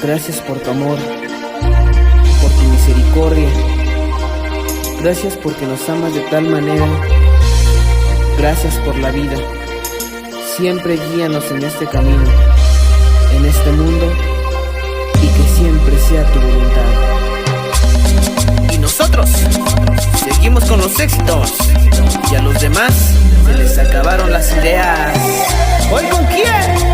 Gracias por tu amor, por tu misericordia. Gracias porque nos amas de tal manera. Gracias por la vida. Siempre guíanos en este camino, en este mundo, y que siempre sea tu voluntad. Y nosotros seguimos con los éxitos, y a los demás se les acabaron las ideas. ¿Hoy con quién?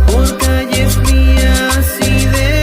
Por calles frías y de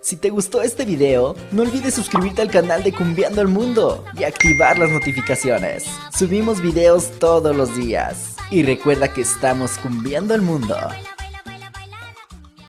Si te gustó este video, no olvides suscribirte al canal de Cumbiando el Mundo y activar las notificaciones. Subimos videos todos los días. Y recuerda que estamos cumbiando el mundo.